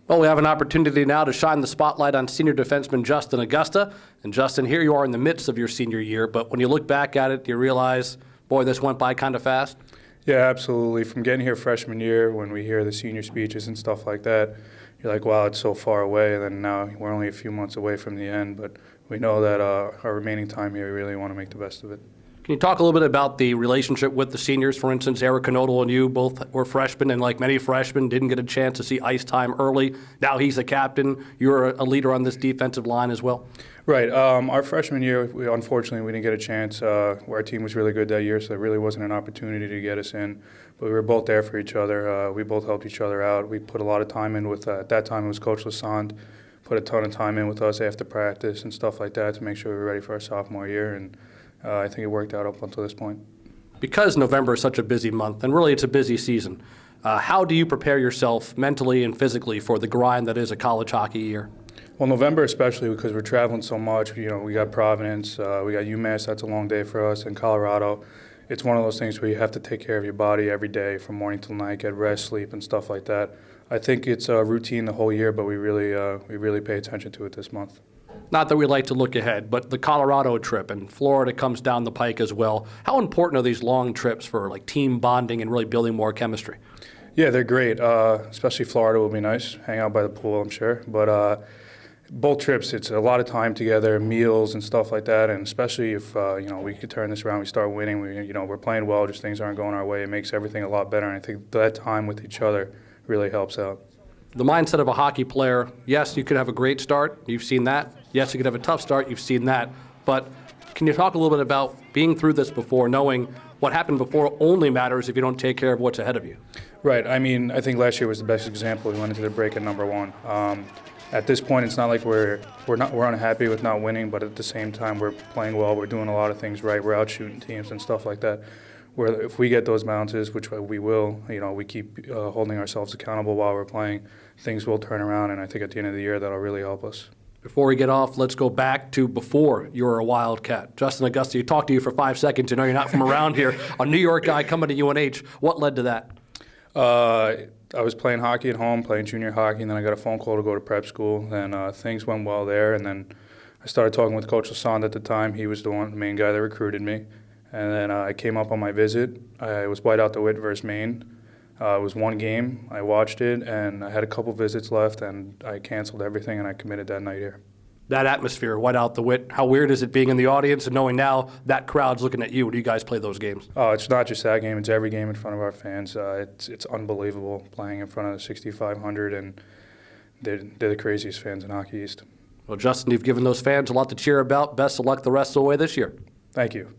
Well, we have an opportunity now to shine the spotlight on senior defenseman Justin Agosta. And Justin, here you are in the midst of your senior year, but when you look back at it, you realize, boy, this went by kind of fast? Yeah, absolutely. From getting here freshman year, when we hear the senior speeches and stuff like that, you're like, wow, it's so far away. And then now we're only a few months away from the end, but we know that our remaining time here, we really want to make the best of it. Can you talk a little bit about the relationship with the seniors? For instance, Eric Knodel and you both were freshmen, and like many freshmen, didn't get a chance to see ice time early. Now he's the captain. You're a leader on this defensive line as well. Right. Our freshman year, unfortunately, we didn't get a chance. Our team was really good that year, so there really wasn't an opportunity to get us in. But we were both there for each other. We both helped each other out. We put a lot of time in with, at that time it was Coach Lassonde, put a ton of time in with us after practice and stuff like that to make sure we were ready for our sophomore year. And I think it worked out up until this point. Because November is such a busy month, and really it's a busy season, how do you prepare yourself mentally and physically for the grind that is a college hockey year? Well, November especially because we're traveling so much. You know, we got Providence, we got UMass, that's a long day for us, and Colorado. It's one of those things where you have to take care of your body every day from morning till night, get rest, sleep, and stuff like that. I think it's a routine the whole year, but we really pay attention to it this month. Not that we like to look ahead, but the Colorado trip and Florida comes down the pike as well. How important are these long trips for like team bonding and really building more chemistry? Yeah, they're great. Especially Florida will be nice. Hang out by the pool, I'm sure. But both trips, it's a lot of time together, meals and stuff like that. And especially if we could turn this around, we start winning. We're playing well, just things aren't going our way. It makes everything a lot better. And I think that time with each other really helps out. The mindset of a hockey player, yes, you could have a great start. You've seen that. Yes, you could have a tough start. You've seen that. But can you talk a little bit about being through this before, knowing what happened before only matters if you don't take care of what's ahead of you? Right. I mean, I think last year was the best example. We went into the break at number one. At this point, it's not like we're unhappy with not winning, but at the same time, we're playing well. We're doing a lot of things right. We're out shooting teams and stuff like that. Where if we get those bounces, which we will, we keep holding ourselves accountable while we're playing, things will turn around, and I think at the end of the year that'll really help us. Before we get off, let's go back to before you were a Wildcat. Justin Agosta, you talked to you for 5 seconds. I know you're not from around here. A New York guy coming to UNH. What led to that? I was playing hockey at home, playing junior hockey, and then I got a phone call to go to prep school. Then things went well there, and then I started talking with Coach Lassonde at the time. He was the main guy that recruited me. And then I came up on my visit. I was white out the wit versus Maine. It was one game. I watched it, and I had a couple visits left, and I canceled everything, and I committed that night here. That atmosphere, white out the wit, how weird is it being in the audience and knowing now that crowd's looking at you? When do you guys play those games? Oh, it's not just that game. It's every game in front of our fans. It's unbelievable playing in front of the 6,500, and they're the craziest fans in Hockey East. Well, Justin, you've given those fans a lot to cheer about. Best of luck the rest of the way this year. Thank you.